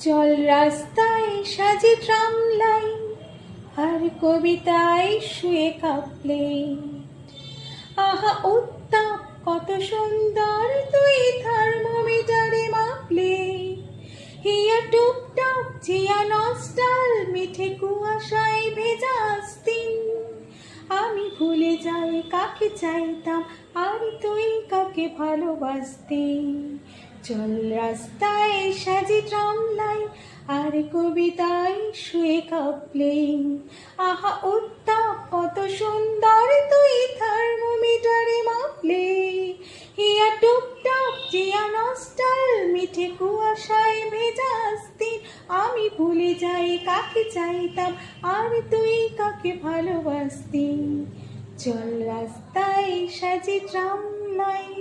চল রাস্তায় সাজে ট্রাম লাইন, আর কবিতায় শুয়ে কাঁপলে। আহা উত্তাপ কত সুন্দর তুই থার্মোমিটারে মাপলে। হিয়া টুপটাপ জিয়া নস্টাল মিঠে কুয়াশায় ভেজা আস্তিন। আমি ভুলে যাই কাকে চাইতাম, আর তুই কাকে ভালোবাসতি। চল রাস্তায় সাজে ট্রাম লাইন, আর কবিতায় শুয়ে কাঁপলে। আহা উত্তাপ কত সুন্দর তুই থার্মোমিটারে মাপলে। হিয়া টুপটাপ জিয়া নস্টাল মিঠে কুয়াশায় ভেজা আস্তিন। আমি ভুলে যাই কাকে চাইতাম, আর তুই কাকে ভালোবাসতি। চল রাস্তায় সাজে ট্রাম লাইন।